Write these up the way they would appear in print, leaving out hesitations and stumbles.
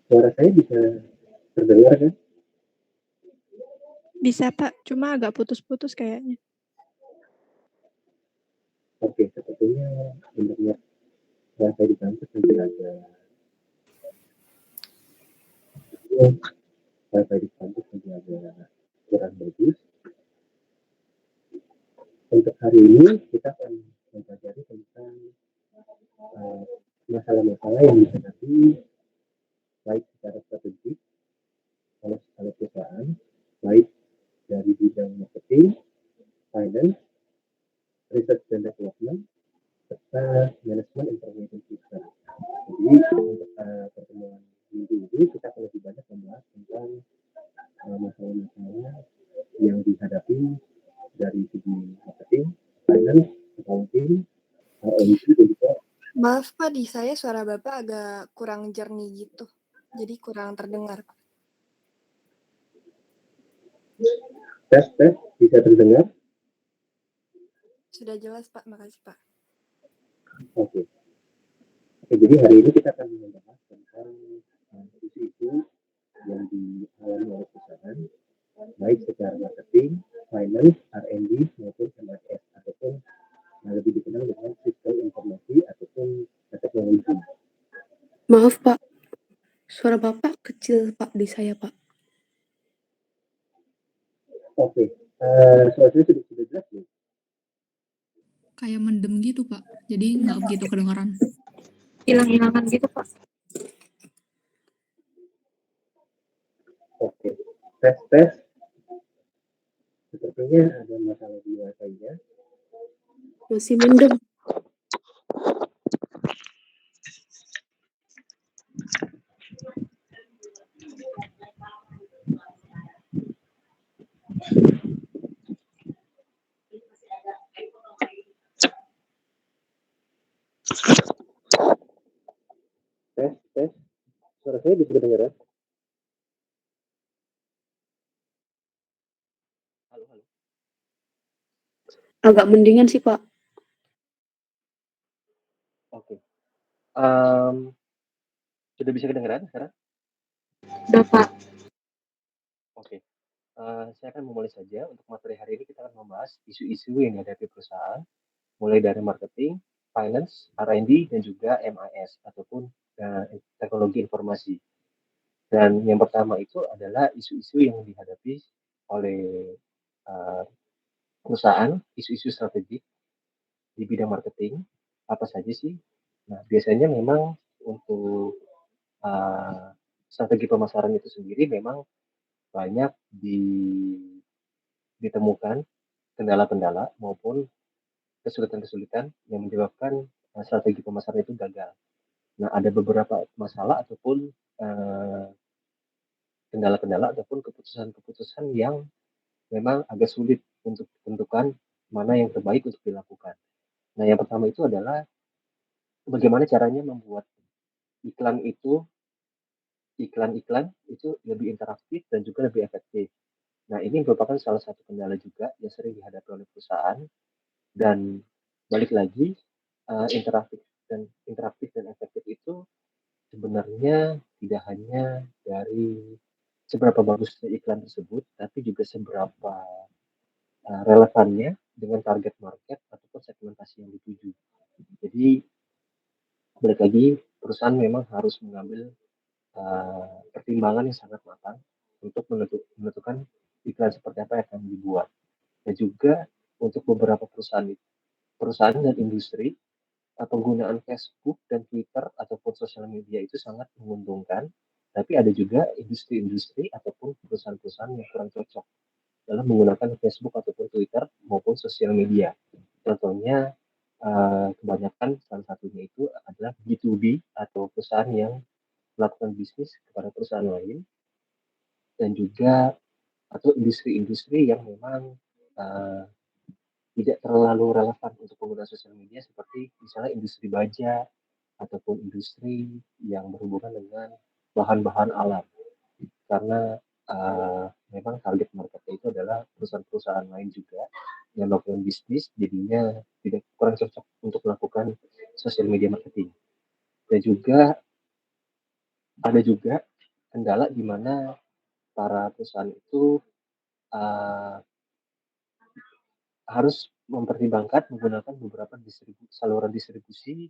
Suara saya bisa terdengar kan? Bisa Pak, cuma agak putus-putus kayaknya. Oke, sepertinya internet wifi di kampus nanti ada wifi di kampus nanti ada kurang bagus. Untuk hari ini kita akan mempelajari tentang uh, masalah-masalah yang dihadapi baik secara strategik oleh skala perusahaan, baik dari bidang marketing, finance, research dan development, serta manajemen information system. Jadi untuk pertemuan minggu ini kita akan lebih banyak membahas tentang masalah-masalah yang dihadapi dari segi marketing, finance, accounting, R&D dan juga. Maaf Pak, di saya suara Bapak agak kurang jernih gitu. Jadi kurang terdengar. Tes, bisa terdengar? Sudah jelas Pak, makasih Pak. Oke. Jadi hari ini kita akan membahas tentang isu-isu yang dialami oleh perusahaan, baik secara marketing, finance, R&D maupun MIS ataupun lebih dikenal dengan sistem informasi ataupun teknologi. Maaf Pak, suara Bapak kecil Pak di saya Pak. Oke, suaranya sudah jelas nih. Kayak mendem gitu Pak, jadi nggak begitu kedengaran. Hilang-hilangan gitu Pak. Oke, tes. Sepertinya ada masalah di wifi-nya. Masih mendem. Tes. Suara saya bisa kedengaran? Halo. Agak mendingan sih Pak. Oke. Sudah bisa kedengaran sekarang? Udah Pak. Oke. Saya akan memulai saja. Untuk materi hari ini kita akan membahas isu-isu yang dihadapi perusahaan, mulai dari marketing, finance, R&D, dan juga MIS ataupun teknologi informasi. Dan yang pertama itu adalah isu-isu yang dihadapi oleh perusahaan, isu-isu strategik di bidang marketing. Apa saja sih? Nah, biasanya memang untuk strategi pemasaran itu sendiri memang banyak ditemukan kendala-kendala maupun kesulitan-kesulitan yang menyebabkan strategi pemasaran itu gagal. Nah, ada beberapa masalah ataupun kendala-kendala ataupun keputusan-keputusan yang memang agak sulit untuk ditentukan mana yang terbaik untuk dilakukan. Nah, yang pertama itu adalah bagaimana caranya membuat iklan itu lebih interaktif dan juga lebih efektif. Nah, ini merupakan salah satu kendala juga yang sering dihadapi oleh perusahaan. Dan balik lagi, interaktif dan efektif itu sebenarnya tidak hanya dari seberapa bagusnya iklan tersebut, tapi juga seberapa relevannya dengan target market ataupun segmentasi yang dituju. Jadi balik lagi, perusahaan memang harus mengambil pertimbangan yang sangat matang untuk menentukan iklan seperti apa yang akan dibuat. Dan juga untuk beberapa perusahaan dan industri, penggunaan Facebook dan Twitter ataupun sosial media itu sangat menguntungkan, tapi ada juga industri-industri ataupun perusahaan-perusahaan yang kurang cocok dalam menggunakan Facebook ataupun Twitter maupun sosial media. Contohnya, kebanyakan salah satunya itu adalah B2B atau perusahaan yang melakukan bisnis kepada perusahaan lain, dan juga atau industri-industri yang memang tidak terlalu relevan untuk pengguna sosial media, seperti misalnya industri baja ataupun industri yang berhubungan dengan bahan-bahan alam, karena memang target marketnya itu adalah perusahaan-perusahaan lain juga yang melakukan bisnis, jadinya tidak kurang cocok untuk melakukan sosial media marketing. Dan juga ada juga kendala di mana para perusahaan itu harus mempertimbangkan menggunakan beberapa saluran distribusi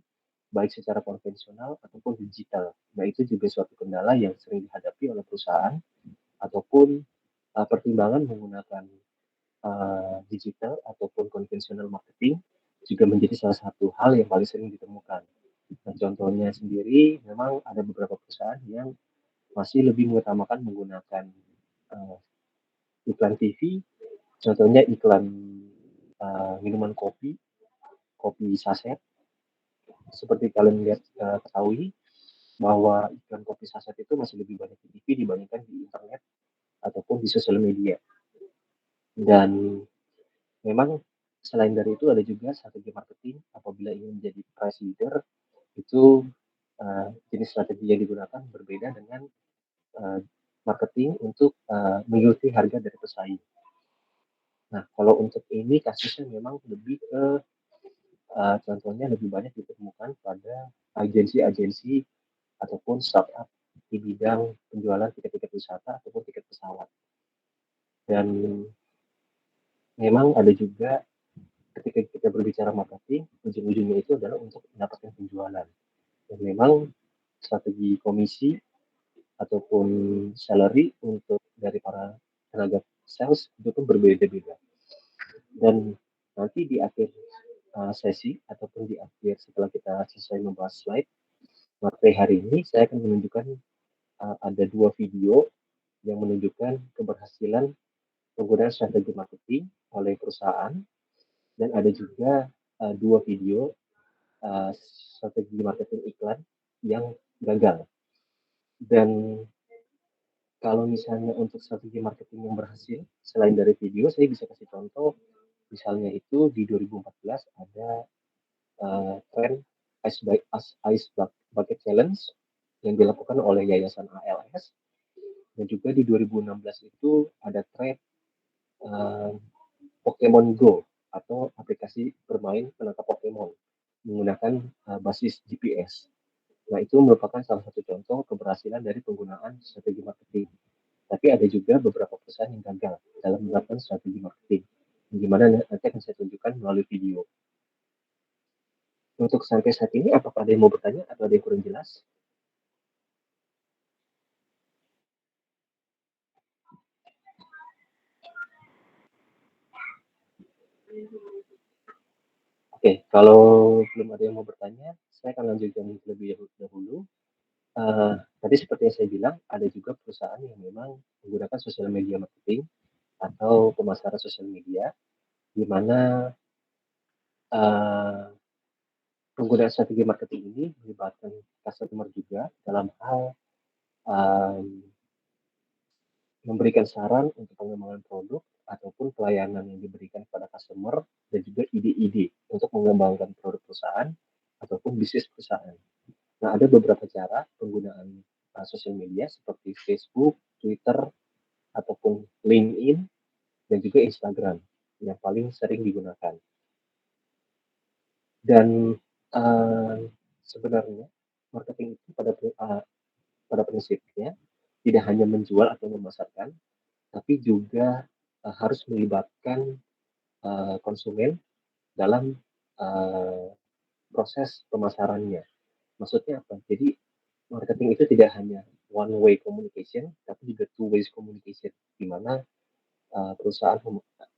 baik secara konvensional ataupun digital. Nah, itu juga suatu kendala yang sering dihadapi oleh perusahaan ataupun pertimbangan menggunakan digital ataupun konvensional marketing juga menjadi salah satu hal yang paling sering ditemukan. Nah, contohnya sendiri memang ada beberapa perusahaan yang masih lebih mengutamakan menggunakan iklan TV, contohnya iklan minuman kopi saset. Seperti kalian lihat ketahui bahwa iklan kopi saset itu masih lebih banyak di TV dibandingkan di internet ataupun di sosial media. Dan memang selain dari itu ada juga strategi marketing apabila ingin menjadi price leader, itu jenis strategi yang digunakan berbeda dengan marketing untuk mengikuti harga dari pesaing. Nah, kalau untuk ini kasusnya memang lebih ke contohnya lebih banyak ditemukan pada agensi-agensi ataupun startup di bidang penjualan tiket-tiket wisata ataupun tiket pesawat. Dan memang ada juga ketika kita berbicara marketing, ujung-ujungnya itu adalah untuk mendapatkan penjualan. Dan memang strategi komisi ataupun salary untuk dari para tenaga sales itu pun berbeda-beda. Dan nanti di akhir sesi ataupun di akhir setelah kita selesai membahas slide materi hari ini, saya akan menunjukkan ada 2 video yang menunjukkan keberhasilan penggunaan strategi marketing oleh perusahaan, dan ada juga 2 video strategi marketing iklan yang gagal. Dan kalau misalnya untuk strategi marketing yang berhasil, selain dari video, saya bisa kasih contoh, misalnya itu di 2014 ada tren Ice Bucket Challenge yang dilakukan oleh Yayasan ALS, dan juga di 2016 itu ada tren Pokemon Go atau aplikasi bermain penangkap Pokemon menggunakan basis GPS. Nah, itu merupakan salah satu contoh keberhasilan dari penggunaan strategi marketing. Tapi ada juga beberapa perusahaan yang gagal dalam menerapkan strategi marketing, di mana nanti akan saya tunjukkan melalui video. Untuk sampai saat ini, apakah ada yang mau bertanya atau ada yang kurang jelas? Oke, kalau belum ada yang mau bertanya, saya akan lanjutkan terlebih dahulu. Tadi seperti yang saya bilang, ada juga perusahaan yang memang menggunakan sosial media marketing atau pemasaran sosial media, di mana penggunaan strategi marketing ini melibatkan customer juga dalam hal memberikan saran untuk pengembangan produk ataupun pelayanan yang diberikan kepada customer, dan juga ide-ide untuk mengembangkan produk perusahaan ataupun bisnis perusahaan. Nah, ada beberapa cara penggunaan sosial media seperti Facebook, Twitter, ataupun LinkedIn, dan juga Instagram yang paling sering digunakan. Dan sebenarnya marketing itu pada prinsipnya tidak hanya menjual atau memasarkan, tapi juga harus melibatkan konsumen dalam proses pemasarannya. Maksudnya apa? Jadi marketing itu tidak hanya one way communication, tapi juga two ways communication, di mana perusahaan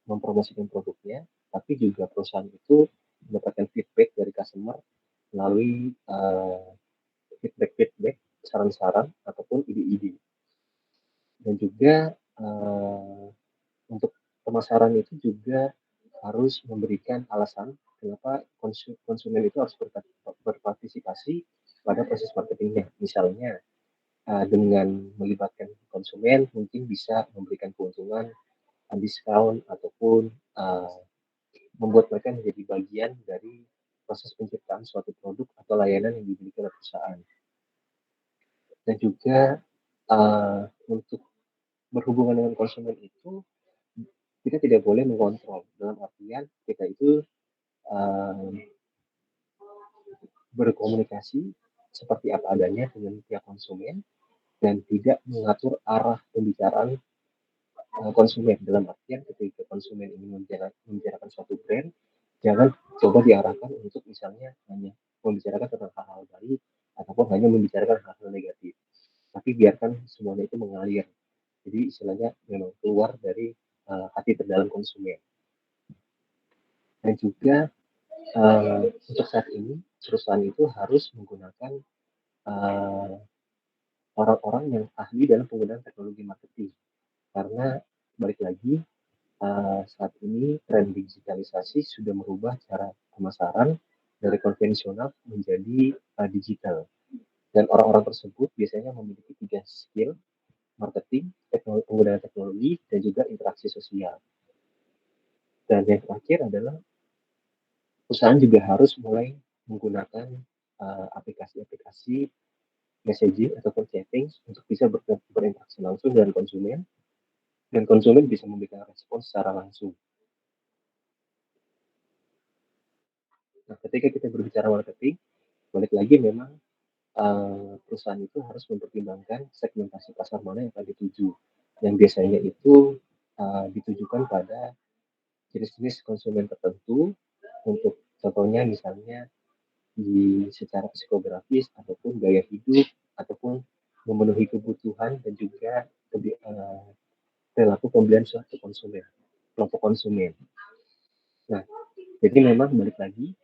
mempromosikan produknya, tapi juga perusahaan itu mendapatkan feedback dari customer melalui feedback, saran-saran ataupun ide-ide. Dan juga untuk pemasaran itu juga harus memberikan alasan kenapa konsumen itu harus berpartisipasi pada proses marketingnya. Misalnya dengan melibatkan konsumen mungkin bisa memberikan keuntungan, diskon, ataupun membuat mereka menjadi bagian dari proses penciptaan suatu produk atau layanan yang dimiliki oleh perusahaan. Dan juga untuk berhubungan dengan konsumen itu kita tidak boleh mengontrol, dalam artian kita itu berkomunikasi seperti apa adanya dengan pihak konsumen, dan tidak mengatur arah pembicaraan konsumen. Dalam artian ketika konsumen ingin membicarakan suatu brand, jangan coba diarahkan untuk misalnya hanya membicarakan tentang hal-hal baik ataupun hanya membicarakan hal-hal negatif. Tapi biarkan semuanya itu mengalir. Jadi istilahnya memang keluar dari hati terdalam konsumen. Dan juga untuk saat ini perusahaan itu harus menggunakan orang-orang yang ahli dalam penggunaan teknologi marketing. Karena balik lagi saat ini tren digitalisasi sudah merubah cara pemasaran dari konvensional menjadi digital. Dan orang-orang tersebut biasanya memiliki 3 skill: marketing, penggunaan teknologi, dan juga interaksi sosial. Dan yang terakhir adalah perusahaan juga harus mulai menggunakan aplikasi-aplikasi messaging ataupun chatting untuk bisa berinteraksi langsung dengan konsumen, dan konsumen bisa memberikan respon secara langsung. Nah, ketika kita berbicara marketing, balik lagi memang perusahaan itu harus mempertimbangkan segmentasi pasar mana yang akan dituju. Yang biasanya itu ditujukan pada jenis-jenis konsumen tertentu, untuk contohnya misalnya secara psikografis ataupun gaya hidup ataupun memenuhi kebutuhan dan juga perilaku pembelian suatu konsumen, kelompok konsumen. Nah, jadi memang balik lagi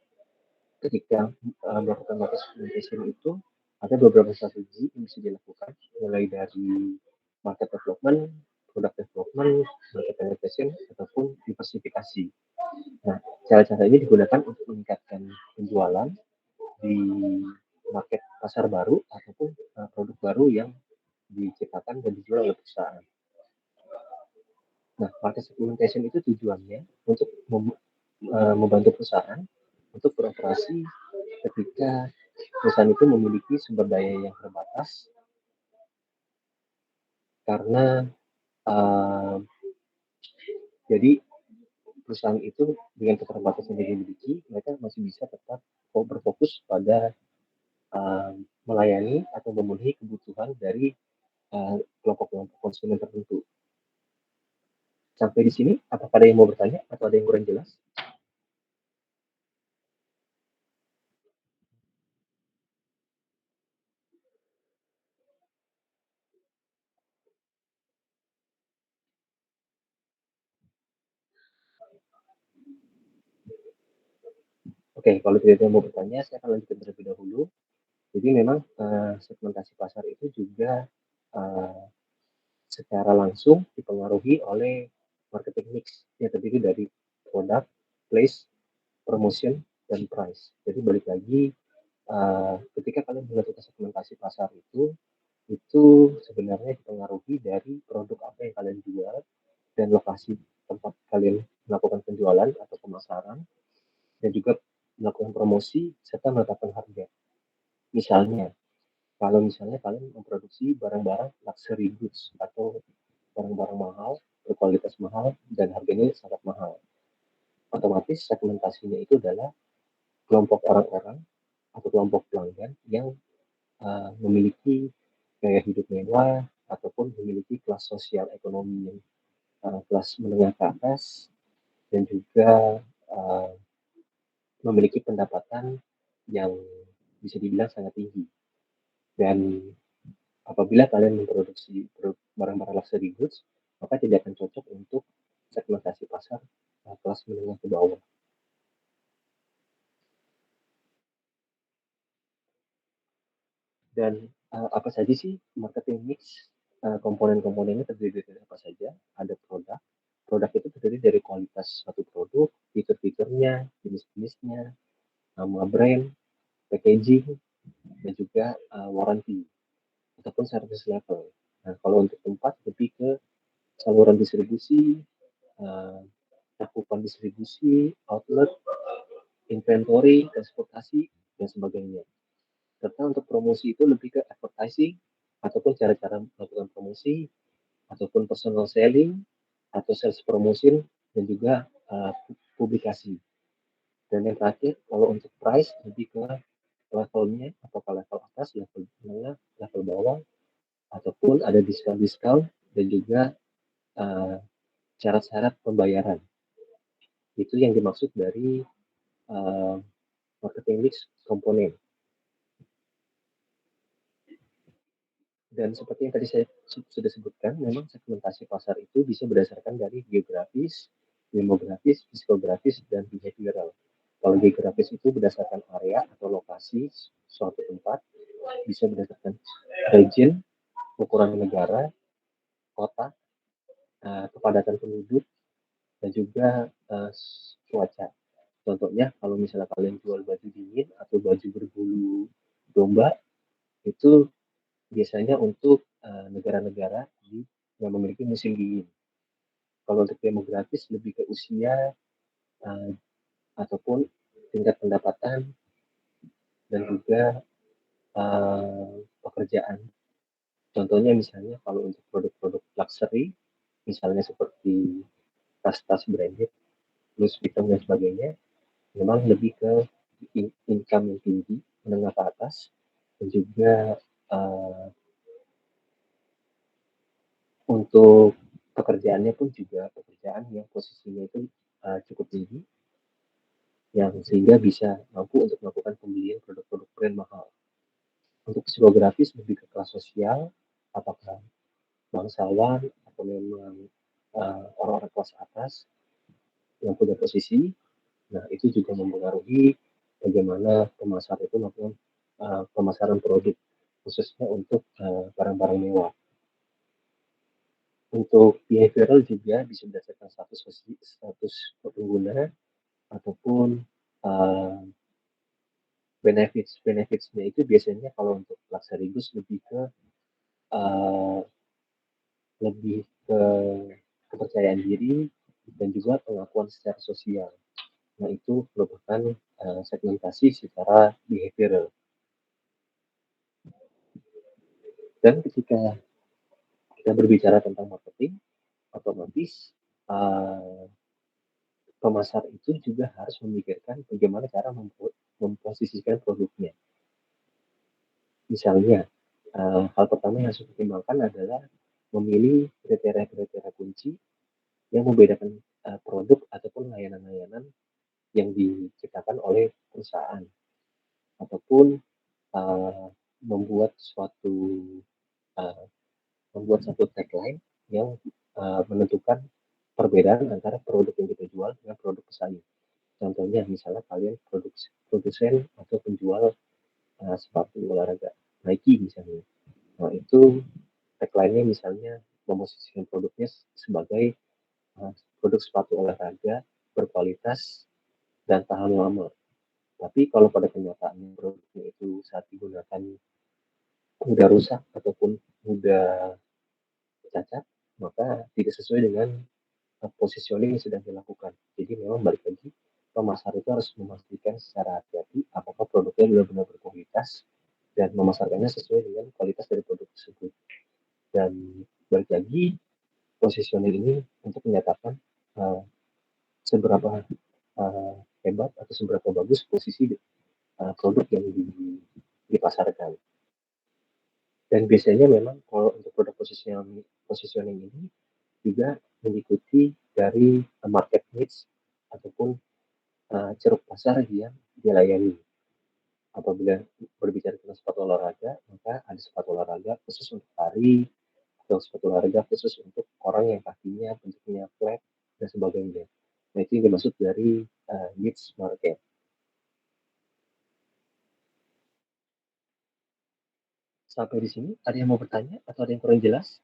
ketika melakukan market segmentation itu ada beberapa strategi yang bisa dilakukan, mulai dari market development, product development, market penetration, ataupun diversifikasi. Nah, cara-cara ini digunakan untuk meningkatkan penjualan di market pasar baru ataupun produk baru yang diciptakan dan dijual oleh perusahaan. Nah, market segmentation itu tujuannya untuk membantu perusahaan untuk beroperasi ketika perusahaan itu memiliki sumber daya yang terbatas, karena jadi perusahaan itu dengan keterbatasan yang dimiliki, mereka masih bisa tetap berfokus pada melayani atau memenuhi kebutuhan dari kelompok-kelompok konsumen tertentu. Sampai di sini, apakah ada yang mau bertanya atau ada yang kurang jelas? Oke, kalau tidak ada yang mau bertanya, saya akan lanjutkan terlebih dahulu. Jadi memang segmentasi pasar itu juga secara langsung dipengaruhi oleh marketing mix yang terdiri dari produk, place, promotion, dan price. Jadi balik lagi, ketika kalian melakukan segmentasi pasar itu sebenarnya dipengaruhi dari produk apa yang kalian jual dan lokasi tempat kalian melakukan penjualan atau pemasaran, dan juga melakukan promosi serta menetapkan harga. Misalnya, kalau misalnya kalian memproduksi barang-barang luxury goods atau barang-barang mahal, berkualitas mahal, dan harganya sangat mahal, otomatis segmentasinya itu adalah kelompok orang-orang atau kelompok pelanggan yang memiliki gaya hidup mewah ataupun memiliki kelas sosial ekonomi yang kelas menengah ke atas, dan juga memiliki pendapatan yang bisa dibilang sangat tinggi. Dan apabila kalian memproduksi barang-barang luxury goods, maka tidak akan cocok untuk segmentasi pasar kelas menengah ke bawah. Dan apa saja sih marketing mix? Komponen-komponennya terdiri dari apa saja? Ada produk. Produk itu terdiri dari kualitas suatu produk, fitur-fiturnya, jenis-jenisnya, nama brand, packaging, dan juga warranty ataupun service level. Nah, kalau untuk tempat lebih ke saluran distribusi, cakupan distribusi, outlet, inventory, transportasi, dan sebagainya. Serta untuk promosi itu lebih ke advertising ataupun cara-cara melakukan promosi ataupun personal selling atau sales promotion, dan juga publikasi. Dan yang terakhir, kalau untuk price lebih ke levelnya, apakah level atas, level menengah, level bawah, ataupun ada diskon-diskon dan juga syarat-syarat pembayaran. Itu yang dimaksud dari marketing mix komponen. Dan seperti yang tadi saya sudah sebutkan, memang segmentasi pasar itu bisa berdasarkan dari geografis, demografis, psikografis, dan behavioral. Kalau geografis itu berdasarkan area atau lokasi suatu tempat, bisa berdasarkan region, ukuran negara, kota, kepadatan penduduk, dan juga cuaca. Contohnya, kalau misalnya kalian jual baju dingin atau baju berbulu domba, itu biasanya untuk negara-negara yang memiliki musim dingin. Kalau untuk demografis lebih ke usia ataupun tingkat pendapatan dan juga pekerjaan. Contohnya misalnya kalau untuk produk-produk luxury, misalnya seperti tas-tas branded, Louis Vuitton dan sebagainya, memang lebih ke income yang tinggi, menengah ke atas, dan juga untuk pekerjaannya pun juga pekerjaan yang posisinya itu cukup tinggi, yang sehingga bisa mampu untuk melakukan pembelian produk-produk brand mahal. Untuk psikografis lebih ke kelas sosial, apakah bangsawan atau memang orang-orang kelas atas yang punya posisi. Nah, itu juga mempengaruhi bagaimana pemasar itu melakukan pemasaran produk, khususnya untuk barang-barang mewah. Untuk behavioral juga bisa berdasarkan status pengguna ataupun benefitsnya itu biasanya kalau untuk luxury goods lebih ke kepercayaan diri dan juga pengakuan secara sosial. Nah, itu merupakan segmentasi secara behavioral. Dan ketika kita berbicara tentang marketing, otomatis pemasar itu juga harus memikirkan bagaimana cara memposisikan produknya. Misalnya, hal pertama yang harus dipertimbangkan adalah memilih kriteria-kriteria kunci yang membedakan produk ataupun layanan-layanan yang diciptakan oleh perusahaan, ataupun membuat satu tagline yang menentukan perbedaan antara produk yang kita jual dengan produk pesaing. Contohnya, misalnya kalian produsen atau penjual sepatu olahraga, Nike misalnya. Nah, itu tagline-nya misalnya memposisikan produknya sebagai produk sepatu olahraga berkualitas dan tahan lama. Tapi kalau pada kenyataannya produknya itu saat digunakan mudah rusak ataupun mudah cacat, maka tidak sesuai dengan positioning yang sedang dilakukan. Jadi memang balik lagi, pemasar itu harus memastikan secara hati-hati apakah produknya benar-benar berkualitas dan memasarkannya sesuai dengan kualitas dari produk tersebut. Dan balik lagi, positioning ini untuk menyatakan seberapa hebat atau seberapa bagus posisi produk yang dipasarkan. Dan biasanya memang kalau untuk produk positioning ini juga mengikuti dari market needs ataupun ceruk pasar yang dilayani. Apabila berbicara tentang sepatu olahraga, maka ada sepatu olahraga khusus untuk lari, atau sepatu olahraga khusus untuk orang yang kakinya bentuknya flat dan sebagainya. Nah, itu yang dimaksud dari niche market. Sampai di sini, ada yang mau bertanya atau ada yang kurang jelas?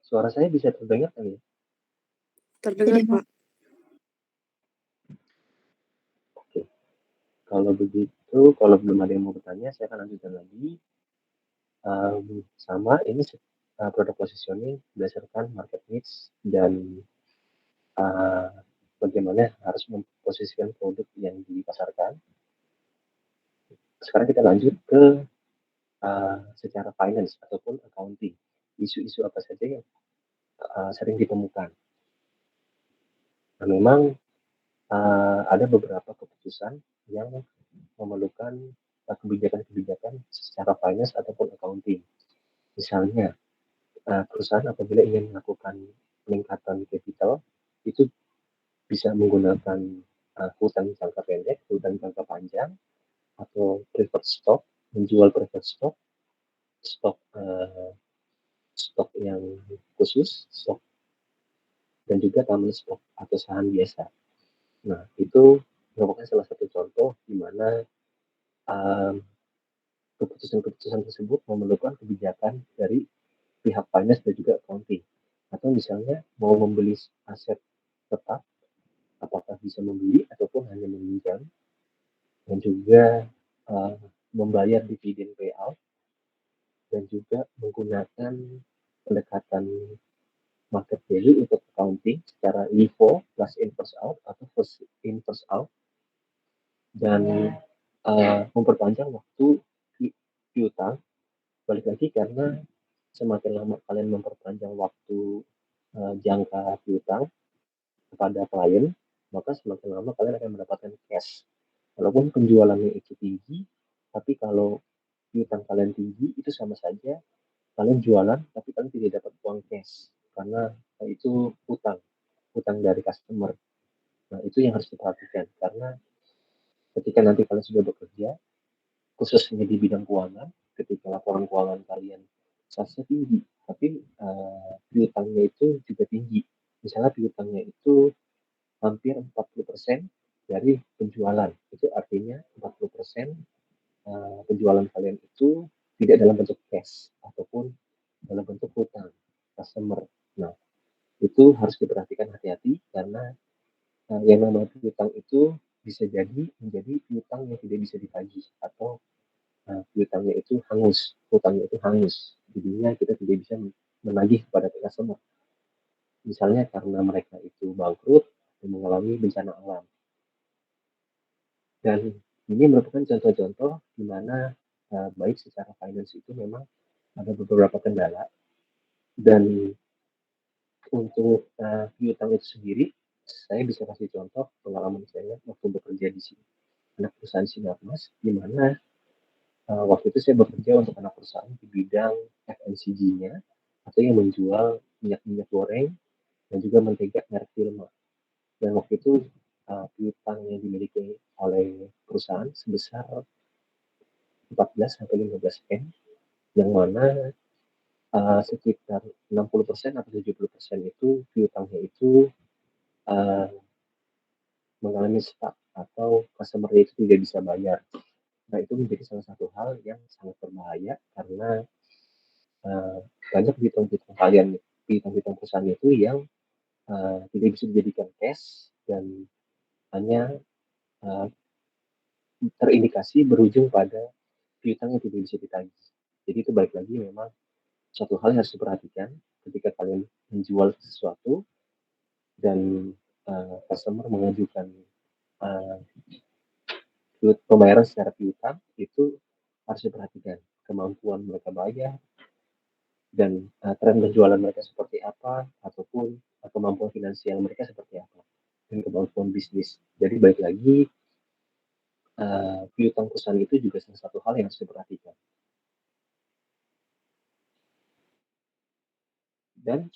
Suara saya bisa terdengar kan ya? Terdengar, Pak. Oke. Kalau begitu, kalau belum ada yang mau bertanya, saya akan lanjutkan lagi. Sama, ini produk positioning berdasarkan market needs dan bagaimana harus memposisikan produk yang dipasarkan. Sekarang kita lanjut ke secara finance ataupun accounting. Isu-isu apa saja yang sering ditemukan. Nah, memang ada beberapa keputusan yang memerlukan kebijakan-kebijakan secara finance ataupun accounting. Misalnya, perusahaan apabila ingin melakukan peningkatan capital, itu bisa menggunakan hutang jangka pendek, hutang jangka panjang, atau preferred stock, menjual preferred stock, stok stok yang khusus, stok dan juga common stock atau saham biasa. Nah, itu merupakan salah satu contoh di mana keputusan-keputusan tersebut memerlukan kebijakan dari pihak finance dan juga accounting. Atau misalnya mau membeli aset tetap, apakah bisa membeli ataupun hanya meminjam, dan juga membayar dividen payout, dan juga menggunakan pendekatan market value untuk accounting secara LIFO plus in first out atau first in first out, dan memperpanjang waktu piutang. Balik lagi karena semakin lama kalian memperpanjang waktu jangka piutang kepada klien, maka semakin lama kalian akan mendapatkan cash. Walaupun penjualannya itu tinggi, tapi kalau piutang kalian tinggi, itu sama saja kalian jualan, tapi kalian tidak dapat uang cash karena itu hutang, hutang dari customer. Nah, itu yang harus diperhatikan karena ketika nanti kalian sudah bekerja, khususnya di bidang keuangan, ketika laporan keuangan kalian salesnya tinggi, tapi piutangnya itu juga tinggi. Misalnya piutangnya itu hampir 40% dari penjualan. Itu artinya 40% penjualan kalian itu tidak dalam bentuk cash ataupun dalam bentuk hutang customer. Nah, itu harus diperhatikan hati-hati karena yang namanya piutang itu bisa jadi menjadi piutang yang tidak bisa ditagih atau piutangnya itu hangus, hutangnya itu hangus. Jadinya kita tidak bisa menagih kepada customer. Misalnya karena mereka itu bangkrut dan mengalami bencana alam. Dan ini merupakan contoh-contoh di mana baik secara finance itu memang ada beberapa kendala, dan untuk piutang itu sendiri, saya bisa kasih contoh pengalaman saya waktu bekerja di sini, anak perusahaan Sinarmas, di mana waktu itu saya bekerja untuk anak perusahaan di bidang FMCG-nya atau yang menjual minyak-minyak goreng dan juga mentega merek Wilmar. Dan waktu itu piutang yang dimiliki oleh perusahaan sebesar 14 sampai 15 M, yang mana sekitar 60% atau 70% itu piutangnya itu mengalami stuck atau customer-nya itu tidak bisa bayar. Nah, itu menjadi salah satu hal yang sangat berbahaya karena banyak piutang-piutang kalian, piutang-piutang perusahaan itu yang tidak bisa dijadikan cash dan hanya terindikasi berujung pada piutang yang tidak bisa ditagih. Jadi itu balik lagi memang satu hal yang harus diperhatikan ketika kalian menjual sesuatu dan customer mengajukan pembayaran secara piutang, itu harus diperhatikan kemampuan mereka bayar dan tren penjualan mereka seperti apa, ataupun kemampuan finansial mereka seperti apa, dan kemampuan bisnis. Jadi balik lagi piutang perusahaan itu juga salah satu hal yang harus diperhatikan. Dan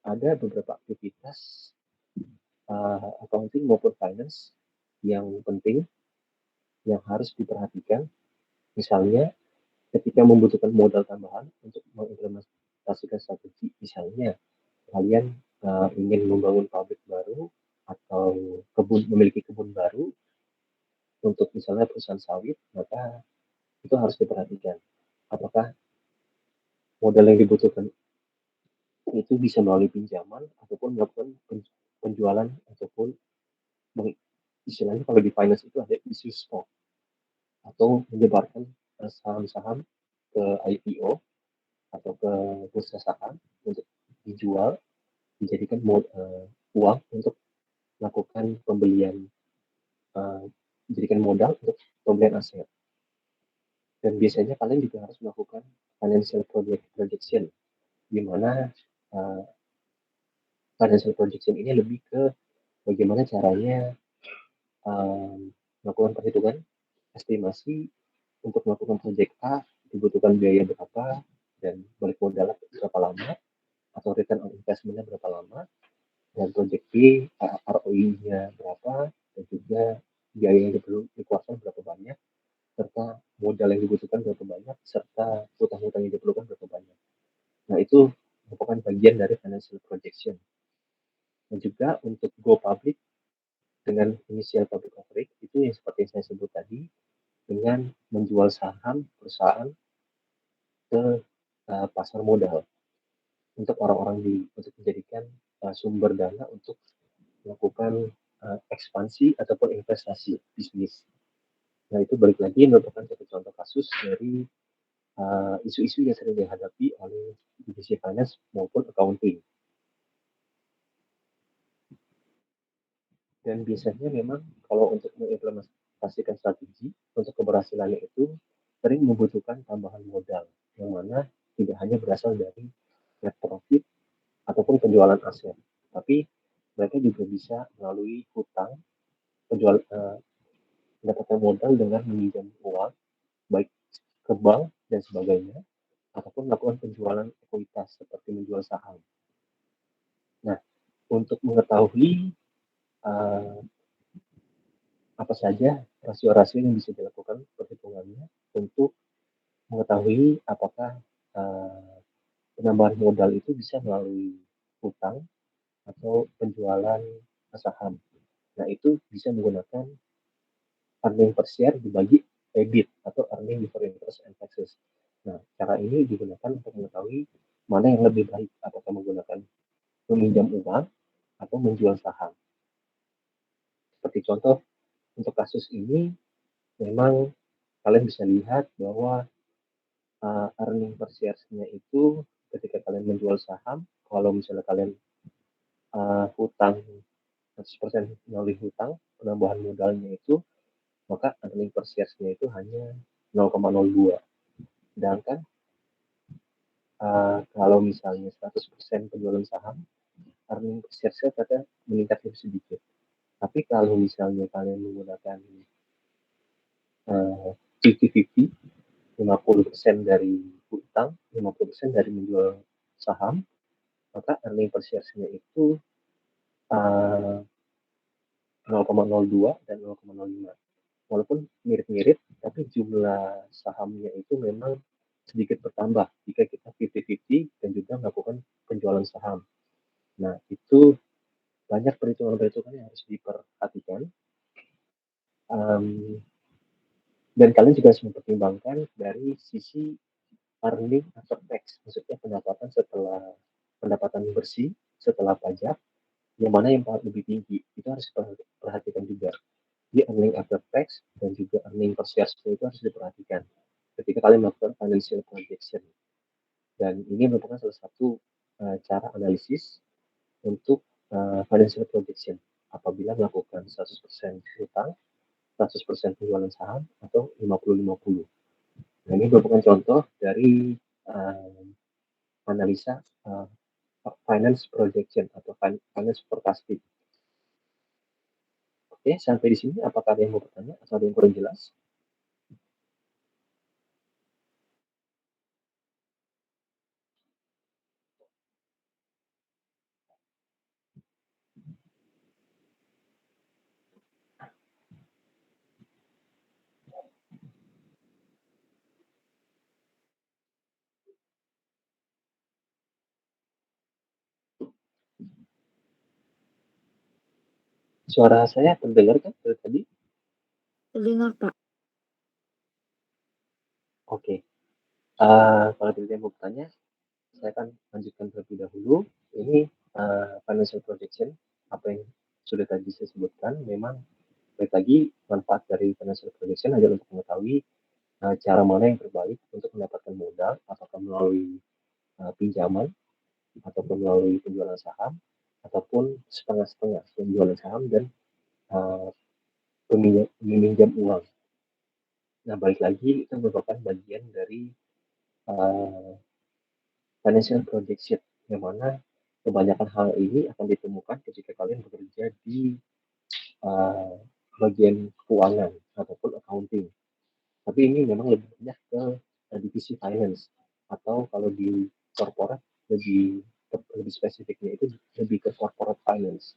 ada beberapa aktivitas accounting maupun finance yang penting yang harus diperhatikan. Misalnya ketika membutuhkan modal tambahan untuk mengimplementasikan strategi, misalnya kalian ingin membangun pabrik baru atau memiliki kebun baru untuk misalnya perusahaan sawit, maka itu harus diperhatikan apakah modal yang dibutuhkan itu bisa melalui pinjaman ataupun melakukan penjualan ataupun istilahnya kalau di finance itu ada issue stock atau menyebarkan saham-saham ke IPO atau ke bursa saham untuk dijual, dijadikan uang untuk melakukan pembelian, dijadikan modal untuk pembelian aset. Dan biasanya kalian juga harus melakukan financial projection, di mana financial projection ini lebih ke bagaimana caranya melakukan perhitungan estimasi untuk melakukan proyek A dibutuhkan biaya berapa dan balik modal berapa lama atau return on investment-nya berapa lama, dan proyek B ROI-nya berapa dan juga biaya yang dikeluarkan berapa banyak, serta modal yang dibutuhkan berapa banyak, serta hutang-hutang yang diperlukan berapa banyak. Nah, itu merupakan bagian dari financial projection. Dan juga untuk go public dengan initial public offering itu yang seperti yang saya sebut tadi, dengan menjual saham perusahaan ke pasar modal untuk orang-orang untuk menjadikan sumber dana untuk melakukan ekspansi ataupun investasi bisnis. Nah, itu balik lagi merupakan satu contoh kasus dari isu-isu yang sering dihadapi oleh divisi finance maupun accounting. Dan biasanya memang kalau untuk mengimplementasikan strategi untuk keberhasilannya itu sering membutuhkan tambahan modal yang mana tidak hanya berasal dari net profit ataupun penjualan aset, tapi mereka juga bisa melalui hutang, mendapatkan modal dengan meminjam uang baik ke bank dan sebagainya, ataupun melakukan penjualan ekuitas seperti menjual saham. Nah, untuk mengetahui apa saja rasio-rasio yang bisa dilakukan perhitungannya untuk mengetahui apakah penambahan modal itu bisa melalui hutang atau penjualan saham. Nah, itu bisa menggunakan earning per share dibagi EBIT atau earning before interest and taxes. Nah, cara ini digunakan untuk mengetahui mana yang lebih baik, apakah menggunakan meminjam uang atau menjual saham. Seperti contoh, untuk kasus ini memang kalian bisa lihat bahwa earning per share-nya itu ketika kalian menjual saham, kalau misalnya kalian hutang 100% melalui hutang, penambahan modalnya itu, maka earning per share-nya itu hanya 0,02. Sedangkan kalau misalnya 100% penjualan saham, earning per share-nya ternyata meningkat lebih sedikit. Tapi kalau misalnya kalian menggunakan 50-50, 50% dari hutang, 50% dari menjual saham, maka earning per share-nya itu 0,02 dan 0,05. Walaupun mirip-mirip, tapi jumlah sahamnya itu memang sedikit bertambah jika kita 50-50 dan juga melakukan penjualan saham. Nah, itu banyak perhitungan-perhitungan yang harus diperhatikan. Dan kalian juga harus mempertimbangkan dari sisi earning after tax, maksudnya pendapatan bersih setelah pajak, yang mana yang paling lebih tinggi, itu harus diperhatikan juga. Di earning after tax dan juga earning per share itu harus diperhatikan ketika kalian melakukan financial projection. Dan ini merupakan salah satu cara analisis untuk financial projection apabila melakukan 100% hutang, 100% penjualan saham, atau 50-50. Nah, ini merupakan contoh dari analisa finance projection atau finance forecasting. Oke, sampai di sini apakah ada yang mau bertanya atau ada yang kurang jelas? Suara saya terdengar kan dari tadi? Terdengar, Pak. Oke. Kalau tidak ada yang mau bertanya, saya akan lanjutkan terlebih dahulu. Ini financial projection, apa yang sudah tadi saya sebutkan, memang baik lagi manfaat dari financial projection adalah untuk mengetahui cara mana yang terbaik untuk mendapatkan modal, apakah melalui pinjaman, ataupun melalui penjualan saham, ataupun setengah-setengah penjualan saham dan meminjam uang. Nah, balik lagi itu merupakan bagian dari financial projection, yang mana kebanyakan hal ini akan ditemukan ketika kalian bekerja di bagian keuangan ataupun accounting. Tapi ini memang lebih banyak ke divisi finance, atau kalau di corporate lebih spesifiknya itu lebih ke corporate finance.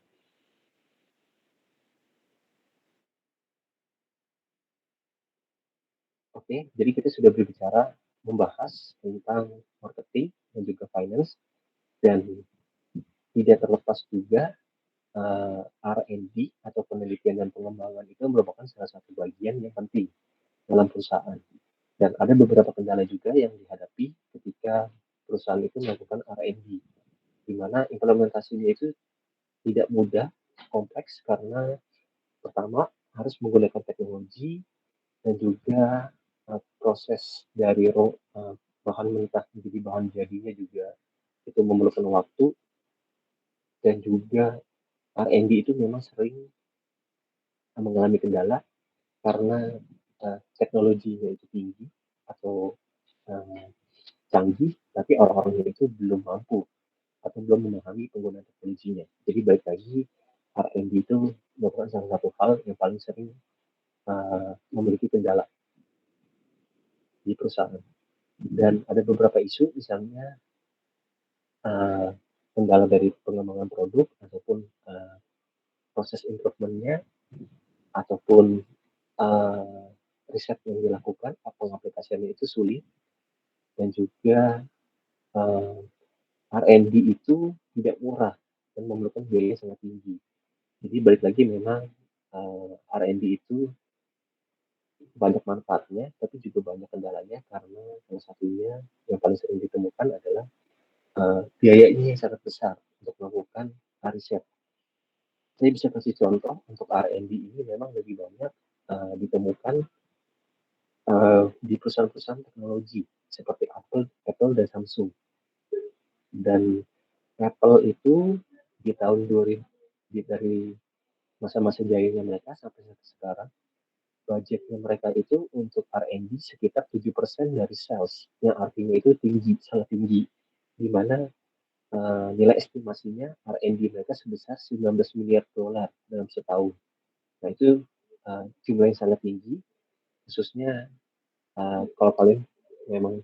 Oke, jadi kita sudah berbicara membahas tentang marketing dan juga finance, dan tidak terlepas juga R&D atau penelitian dan pengembangan itu merupakan salah satu bagian yang penting dalam perusahaan. Dan ada beberapa kendala juga yang dihadapi ketika perusahaan itu melakukan R&D, di mana implementasinya itu tidak mudah, kompleks, karena pertama harus menggunakan teknologi, dan juga proses dari bahan mentah menjadi bahan jadinya juga itu memerlukan waktu, dan juga R&D itu memang sering mengalami kendala karena teknologinya itu tinggi atau canggih, tapi orang-orangnya itu belum mampu atau belum memahami penggunaan teknologinya. Jadi baik lagi, R&D itu merupakan salah satu hal yang paling sering memiliki kendala di perusahaan. Dan ada beberapa isu, misalnya kendala dari pengembangan produk ataupun proses improvement-nya, ataupun riset yang dilakukan atau pengaplikasiannya itu sulit, dan juga R&D itu tidak murah dan memerlukan biaya sangat tinggi. Jadi balik lagi, memang R&D itu banyak manfaatnya, tapi juga banyak kendalanya, karena salah satunya yang paling sering ditemukan adalah biayanya yang sangat besar untuk melakukan riset. Saya bisa kasih contoh, untuk R&D ini memang lebih banyak ditemukan di perusahaan-perusahaan teknologi seperti Apple dan Samsung. Dan Apple itu di tahun 2000, dari masa-masa jayanya mereka sampai sekarang, budgetnya mereka itu untuk R&D sekitar 7% dari sales, yang artinya itu tinggi, sangat tinggi, di mana nilai estimasinya R&D mereka sebesar 19 miliar dolar dalam setahun. Nah, itu jumlah yang sangat tinggi, khususnya kalau kalian memang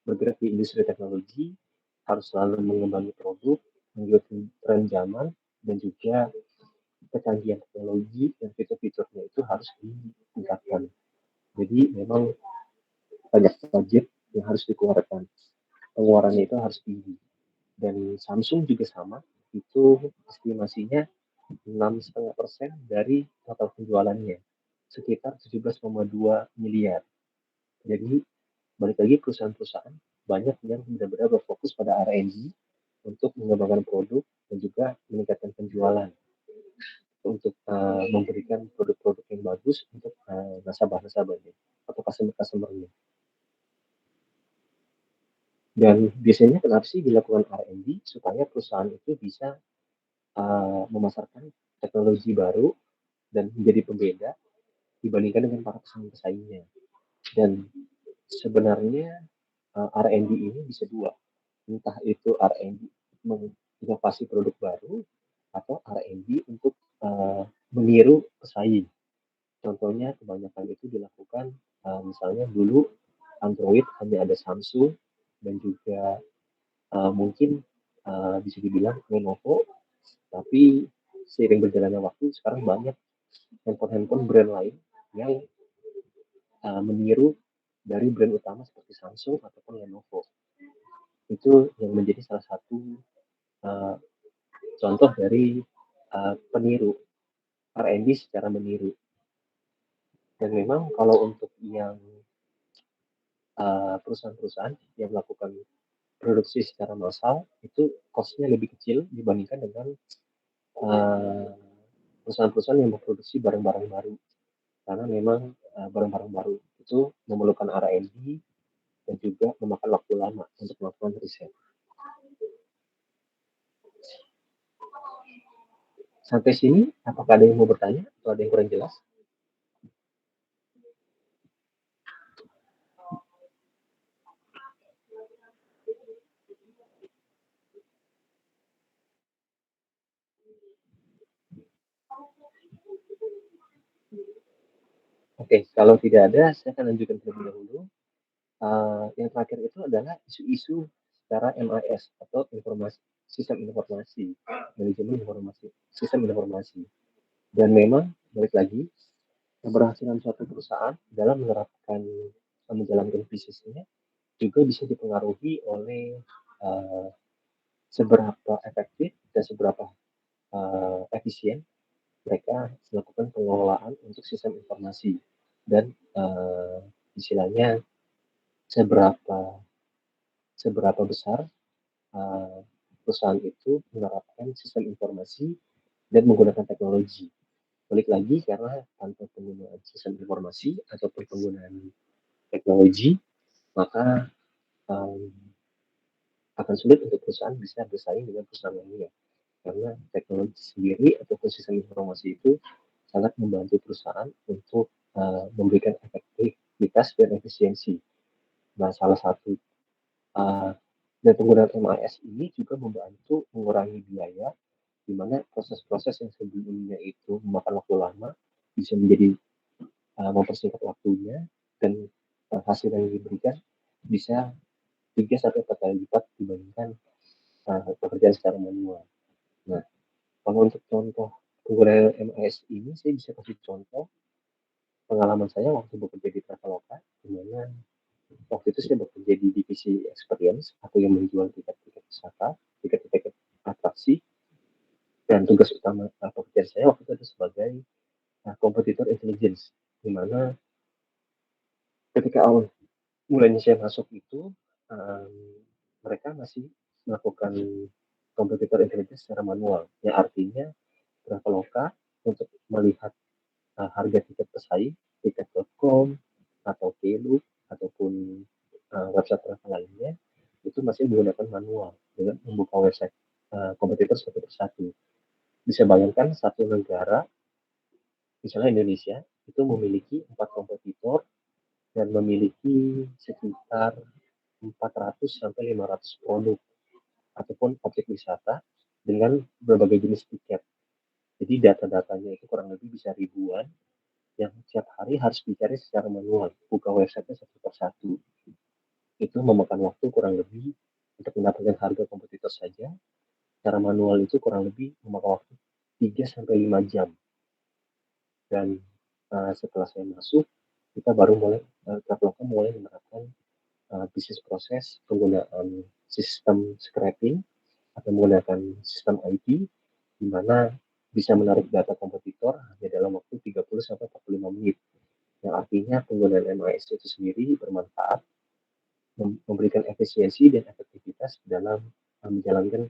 bergerak di industri teknologi, harus selalu mengembangkan produk, mengikuti tren zaman, dan juga kecanggihan teknologi dan fitur-fiturnya itu harus ditingkatkan. Jadi memang banyak budget yang harus dikeluarkan, pengeluarannya itu harus tinggi. Dan Samsung juga sama, itu estimasinya 6,5% dari total penjualannya, sekitar 17,2 miliar. Jadi balik lagi, perusahaan-perusahaan banyak yang benar-benar berfokus pada R&D untuk mengembangkan produk dan juga meningkatkan penjualan, untuk memberikan produk-produk yang bagus untuk nasabah-nasabahnya atau customer-customernya. Dan biasanya kenapa sih dilakukan R&D? Supaya perusahaan itu bisa memasarkan teknologi baru dan menjadi pembeda dibandingkan dengan para pesaing-pesaingnya. Dan sebenarnya R&D ini bisa dua, entah itu R&D menginovasi produk baru, atau R&D untuk meniru pesaing. Contohnya kebanyakan itu dilakukan misalnya dulu Android hanya ada Samsung dan juga mungkin bisa dibilang Lenovo, tapi seiring berjalannya waktu sekarang banyak handphone brand lain yang meniru dari brand utama seperti Samsung ataupun Lenovo. Itu yang menjadi salah satu contoh dari peniru, R&D secara meniru. Dan memang kalau untuk yang perusahaan-perusahaan yang melakukan produksi secara massal, itu cost-nya lebih kecil dibandingkan dengan perusahaan-perusahaan yang memproduksi barang-barang baru. Karena memang barang-barang baru itu memerlukan R&D dan juga memakan waktu lama untuk melakukan riset. Sampai sini, apakah ada yang mau bertanya atau ada yang kurang jelas? Oke, kalau tidak ada, saya akan lanjutkan terlebih dahulu. Yang terakhir itu adalah isu-isu secara MIS atau sistem informasi, manajemen informasi, sistem informasi. Dan memang balik lagi, keberhasilan suatu perusahaan dalam menjalankan bisnisnya juga bisa dipengaruhi oleh seberapa efektif dan seberapa efisien mereka melakukan pengelolaan untuk sistem informasi dan istilahnya seberapa besar perusahaan itu menerapkan sistem informasi dan menggunakan teknologi. Balik lagi karena tanpa penggunaan sistem informasi ataupun penggunaan teknologi, maka akan sulit untuk perusahaan bisa bersaing dengan perusahaan lainnya. Karena teknologi sendiri ataupun sistem informasi itu sangat membantu perusahaan untuk memberikan efektivitas dan efisiensi. Nah, salah satu dan penggunaan MIS ini juga membantu mengurangi biaya, di mana proses-proses yang sebelumnya itu memakan waktu lama bisa menjadi mempersingkat waktunya, dan hasil yang diberikan bisa 3-4 kali lipat dibandingkan pekerjaan secara manual. Nah, kalau untuk contoh penggunaan MIS ini, saya bisa kasih contoh pengalaman saya waktu bekerja di Traveloka, di mana waktu itu saya bekerja di divisi experience atau yang menjual tiket-tiket wisata, tiket-tiket atraksi, dan tugas utama pekerjaan saya waktu itu adalah sebagai kompetitor intelligence, di mana ketika awal mulanya saya masuk itu mereka masih melakukan kompetitor intelligence secara manual, yang artinya Traveloka untuk melihat harga tiket pesaing, tiket.com atau Klook ataupun website travel lainnya itu masih menggunakan manual dengan membuka website kompetitor satu persatu. Bisa bayangkan satu negara, misalnya Indonesia, itu memiliki 4 kompetitor dan memiliki sekitar 400 sampai 500 produk ataupun objek wisata dengan berbagai jenis tiket. Jadi data-datanya itu kurang lebih bisa ribuan yang setiap hari harus dicari secara manual, buka websitenya satu persatu. Itu memakan waktu kurang lebih untuk mendapatkan harga kompetitor saja. Secara manual itu kurang lebih memakan waktu 3-5 jam. Dan setelah saya masuk, kita baru Traveloka mulai menerapkan bisnis proses penggunaan sistem scraping atau menggunakan sistem IT, di mana bisa menarik data kompetitor hanya dalam waktu 30-45 menit. Yang artinya penggunaan MIS itu sendiri bermanfaat, memberikan efisiensi dan efektivitas dalam menjalankan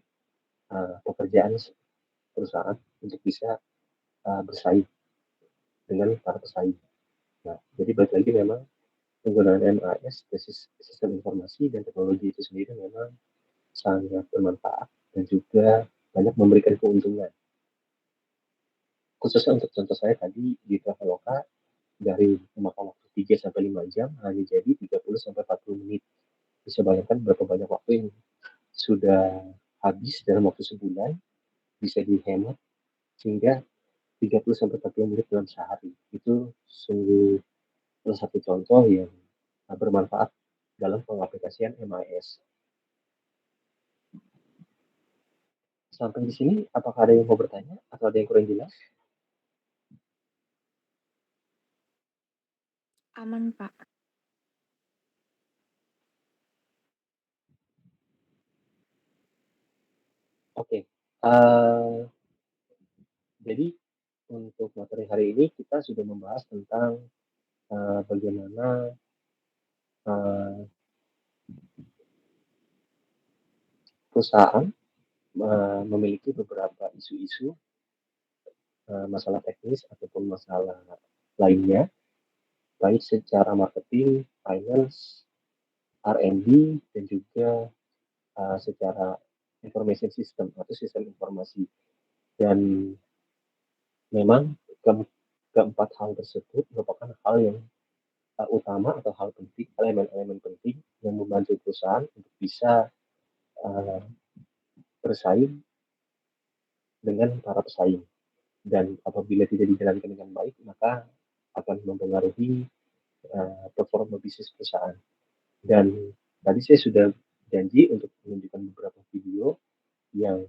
pekerjaan perusahaan untuk bisa bersaing dengan para pesaing. Nah, jadi balik lagi memang penggunaan MIS, sistem informasi dan teknologi itu sendiri memang sangat bermanfaat dan juga banyak memberikan keuntungan. Khususnya untuk contoh saya tadi di Traveloka, dari memakan waktu 3-5 jam hanya jadi 30-40 menit. Bisa bayangkan berapa banyak waktu yang sudah habis dalam waktu sebulan, bisa dihemat sehingga 30-40 menit dalam sehari. Itu sungguh salah satu contoh yang bermanfaat dalam pengaplikasian MIS. Sampai di sini, apakah ada yang mau bertanya atau ada yang kurang jelas? Aman, Pak. Oke. Jadi untuk materi hari ini kita sudah membahas tentang bagaimana perusahaan memiliki beberapa isu-isu masalah teknis ataupun masalah lainnya, baik secara marketing, finance, R&D, dan juga secara information system atau sistem informasi. Dan memang keempat hal tersebut merupakan hal yang utama atau hal penting, elemen-elemen penting yang membantu perusahaan untuk bisa bersaing dengan para pesaing. Dan apabila tidak dijalankan dengan baik, maka akan mempengaruhi performa bisnis perusahaan. Dan tadi saya sudah janji untuk menunjukkan beberapa video yang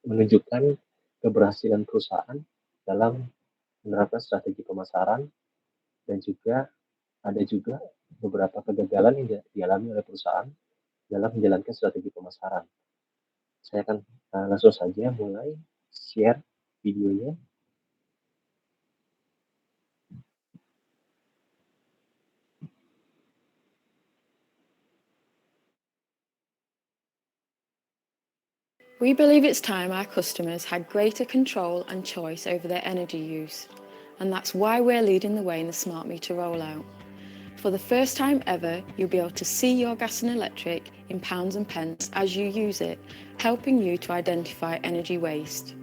menunjukkan keberhasilan perusahaan dalam menerapkan strategi pemasaran, dan juga ada juga beberapa kegagalan yang dialami oleh perusahaan dalam menjalankan strategi pemasaran. Saya akan langsung saja mulai share videonya. We believe it's time our customers had greater control and choice over their energy use, and that's why we're leading the way in the smart meter rollout. For the first time ever, you'll be able to see your gas and electric in pounds and pence as you use it, helping you to identify energy waste.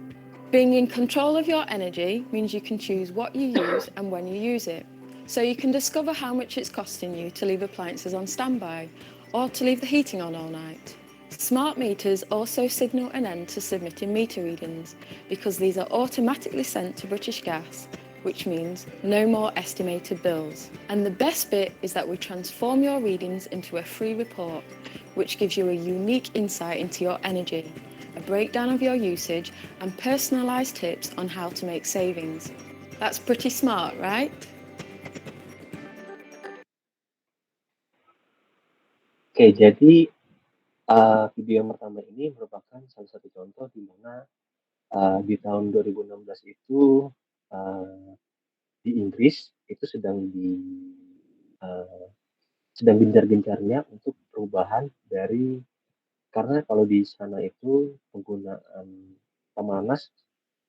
Being in control of your energy means you can choose what you use and when you use it, so you can discover how much it's costing you to leave appliances on standby or to leave the heating on all night. Smart meters also signal an end to submitting meter readings because these are automatically sent to British Gas, which means no more estimated bills. And the best bit is that we transform your readings into a free report, which gives you a unique insight into your energy, a breakdown of your usage, and personalised tips on how to make savings. That's pretty smart, right? Oke, jadi video yang pertama ini merupakan salah satu contoh di mana di tahun 2016 itu di Inggris itu sedang gencar-gencarnya untuk perubahan dari, karena kalau di sana itu penggunaan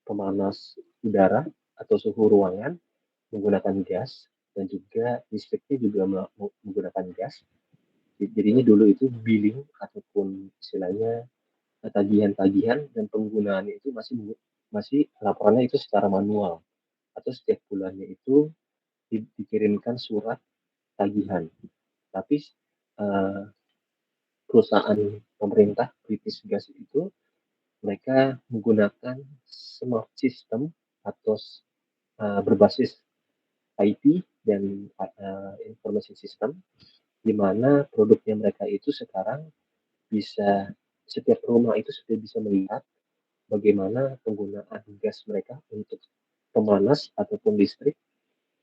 pemanas udara atau suhu ruangan menggunakan gas, dan juga listriknya juga menggunakan gas. Jadinya dulu itu billing ataupun istilahnya tagihan-tagihan dan penggunaannya itu masih laporannya itu secara manual, atau setiap bulannya itu dikirimkan surat tagihan. Tapi perusahaan pemerintah British Gas itu mereka menggunakan smart system atau berbasis IT dan information system, di mana produknya mereka itu sekarang bisa, setiap rumah itu sudah bisa melihat bagaimana penggunaan gas mereka untuk pemanas ataupun listrik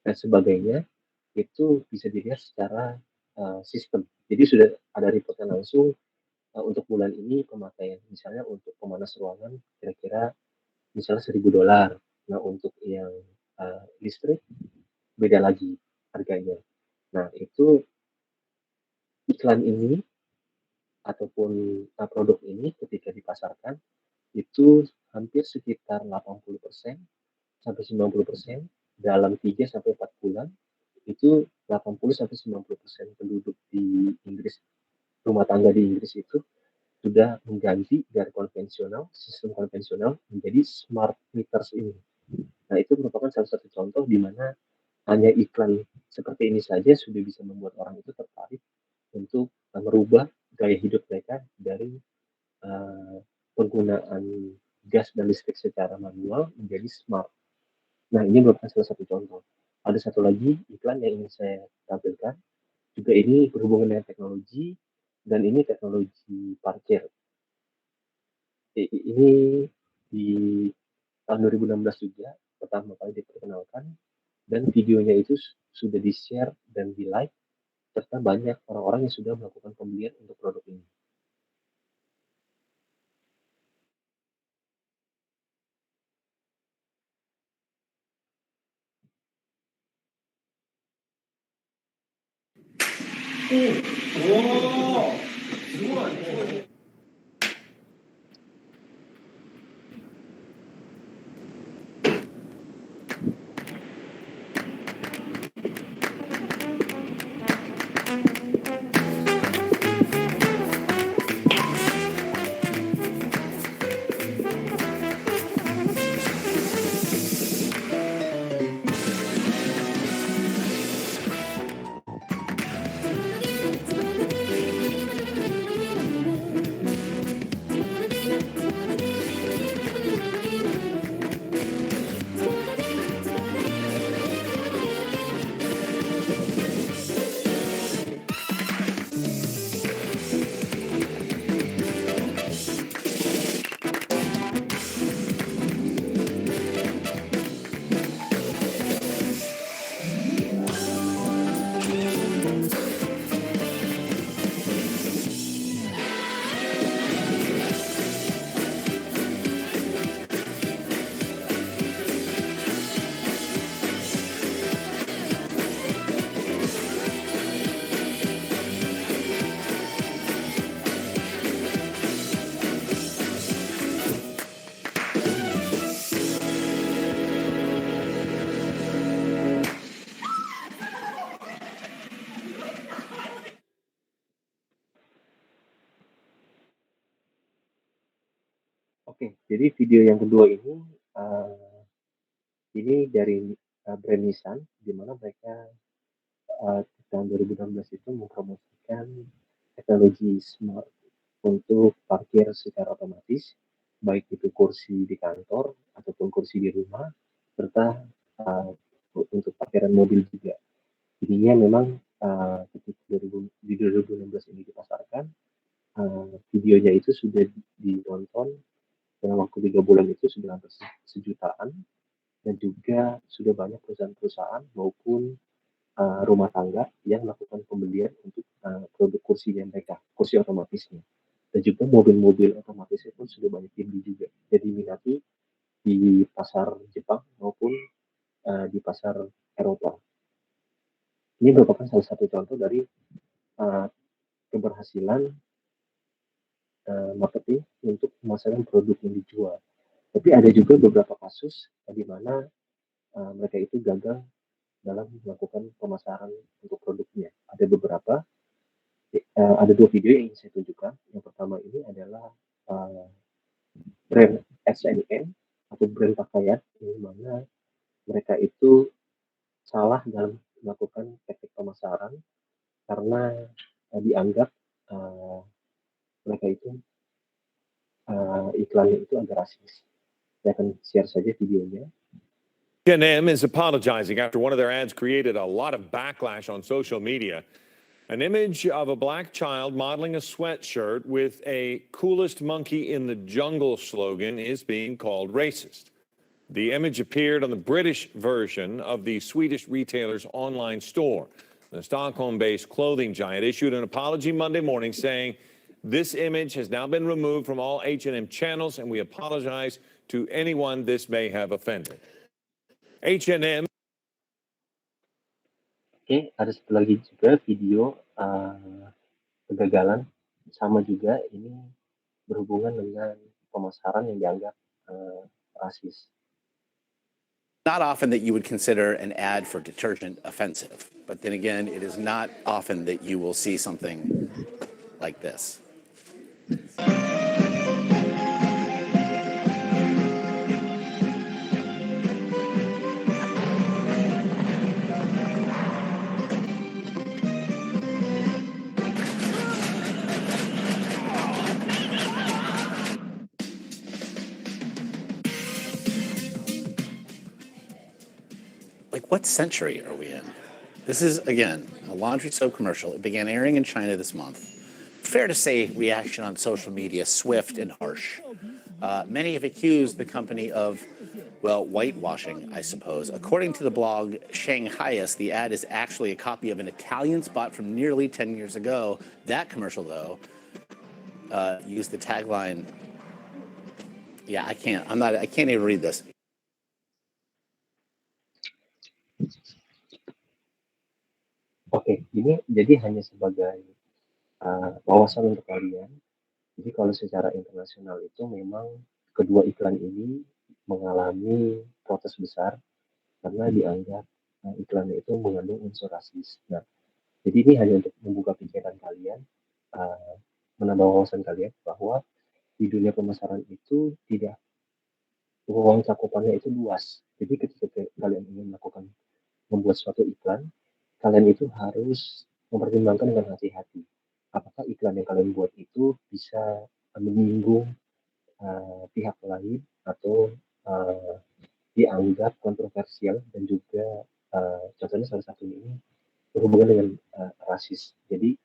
dan sebagainya, itu bisa dilihat secara sistem. Jadi sudah ada reportnya langsung untuk bulan ini pemakaian, misalnya untuk pemanas ruangan kira-kira misalnya $1.000. Nah, untuk yang listrik beda lagi harganya. Nah, itu iklan ini ataupun produk ini ketika dipasarkan itu hampir sekitar 80% sampai 90% dalam 3 sampai 4 bulan, itu 80 sampai 90% penduduk di Inggris, rumah tangga di Inggris itu sudah mengganti dari sistem konvensional menjadi smart meters ini. Nah, itu merupakan salah satu contoh di mana hanya iklan seperti ini saja sudah bisa membuat orang itu tertarik untuk merubah gaya hidup mereka dari penggunaan gas dan listrik secara manual menjadi smart. Nah, ini merupakan salah satu contoh. Ada satu lagi iklan yang ingin saya tampilkan. Juga ini berhubungan dengan teknologi, dan ini teknologi parkir. Ini di tahun 2016 juga pertama kali diperkenalkan, dan videonya itu sudah di-share dan di-like, serta banyak orang-orang yang sudah melakukan pembelian untuk produk ini. Oke, jadi video yang kedua ini dari brand Nissan, di mana mereka tahun 2016 itu mempromosikan teknologi smart untuk parkir secara otomatis, baik itu kursi di kantor ataupun kursi di rumah, serta untuk parkiran mobil juga. Jadinya memang ketika di 2016 ini dipasarkan, videonya itu sudah ditonton dalam waktu 3 bulan itu sudah hampir sejutaan, dan juga sudah banyak perusahaan-perusahaan maupun rumah tangga yang melakukan pembelian untuk produk kursinya mereka, kursi otomatisnya. Dan juga mobil-mobil otomatisnya pun sudah banyak dibeli juga. Jadi minati di pasar Jepang maupun di pasar Eropa. Ini merupakan salah satu contoh dari keberhasilan marketing untuk memasarkan produk yang dijual. Tapi ada juga beberapa kasus di mana mereka itu gagal dalam melakukan pemasaran untuk produknya. Ada beberapa, ada 2 video yang ingin saya tunjukkan. Yang pertama ini adalah brand H&M atau brand pakaian, di mana mereka itu salah dalam melakukan teknik pemasaran karena dianggap mereka itu iklannya itu agak rasis. Saya akan share saja videonya. H&M is apologizing after one of their ads created a lot of backlash on social media. An image of a black child modeling a sweatshirt with a "coolest monkey in the jungle" slogan is being called racist. The image appeared on the British version of the Swedish retailer's online store. The Stockholm-based clothing giant issued an apology Monday morning saying, "This image has now been removed from all H&M channels, and we apologize to anyone this may have offended." H&M. Oke, ada satu lagi juga video kegagalan, sama juga ini berhubungan dengan pemasaran yang dianggap rasis. Not often that you would consider an ad for detergent offensive, but then again, it is not often that you will see something like this. Like, what century are we in? This is, again, a laundry soap commercial. It began airing in China this month. Fair to say reaction on social media swift and harsh. Many have accused the company of, well, whitewashing, I suppose. According to the blog Shanghaius, the ad is actually a copy of an Italian spot from nearly 10 years ago. That commercial, though, used the tagline. Yeah, I can't even read this. Oke, ini jadi hanya sebagai wawasan untuk kalian. Jadi kalau secara internasional itu memang kedua iklan ini mengalami protes besar karena dianggap iklannya itu mengandung unsur rasis. Nah, jadi ini hanya untuk membuka pikiran kalian, menambah wawasan kalian bahwa di dunia pemasaran itu tidak, ruang cakupannya itu luas. Jadi ketika kalian ingin membuat suatu iklan, kalian itu harus mempertimbangkan dengan hati-hati. Apakah iklan yang kalian buat itu bisa menyinggung pihak lain atau dianggap kontroversial, dan juga contohnya salah satunya ini berhubungan dengan rasis. Jadi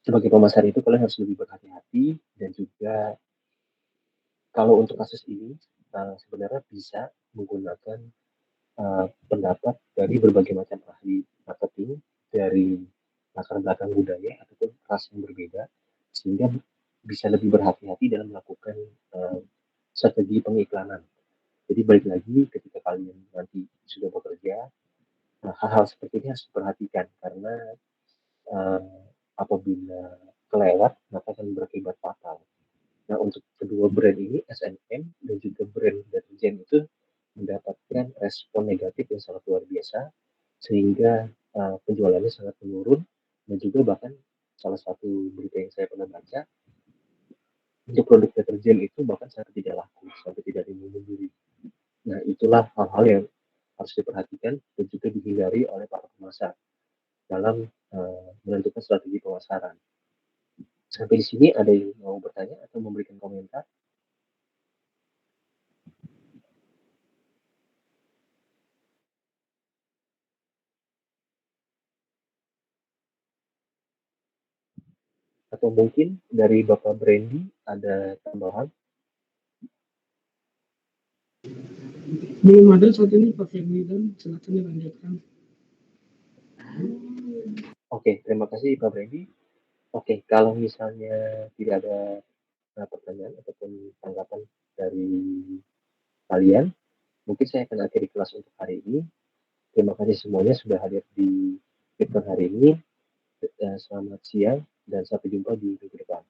sebagai pemasar itu kalian harus lebih berhati-hati, dan juga kalau untuk kasus ini sebenarnya bisa menggunakan pendapat dari berbagai macam ahli marketing dari latar belakang budaya ataupun ras yang berbeda, sehingga bisa lebih berhati-hati dalam melakukan strategi pengiklanan. Jadi balik lagi, ketika kalian nanti sudah bekerja, hal-hal seperti ini harus diperhatikan, karena apabila kelewat maka akan berakibat fatal. Nah, untuk kedua brand ini, H&M dan juga brand deterjen itu mendapatkan respon negatif yang sangat luar biasa, sehingga penjualannya sangat menurun. Dan juga bahkan salah satu berita yang saya pernah baca, untuk produk deterjen itu bahkan sampai tidak laku, sampai tidak diminum. Nah, itulah hal-hal yang harus diperhatikan dan juga dihindari oleh para pemasar dalam menentukan strategi pemasaran. Sampai di sini ada yang mau bertanya atau memberikan komentar? Atau mungkin dari Bapak Brandy ada tambahan? Belum ada saat ini Pak Firly, dan silakan dilanjutkan. Oke, terima kasih Pak Brandy. Oke, kalau misalnya tidak ada pertanyaan ataupun tanggapan dari kalian, mungkin saya akan akhiri kelas untuk hari ini. Terima kasih semuanya sudah hadir di Bitcoin hari ini. Selamat siang dan sampai jumpa di minggu depan.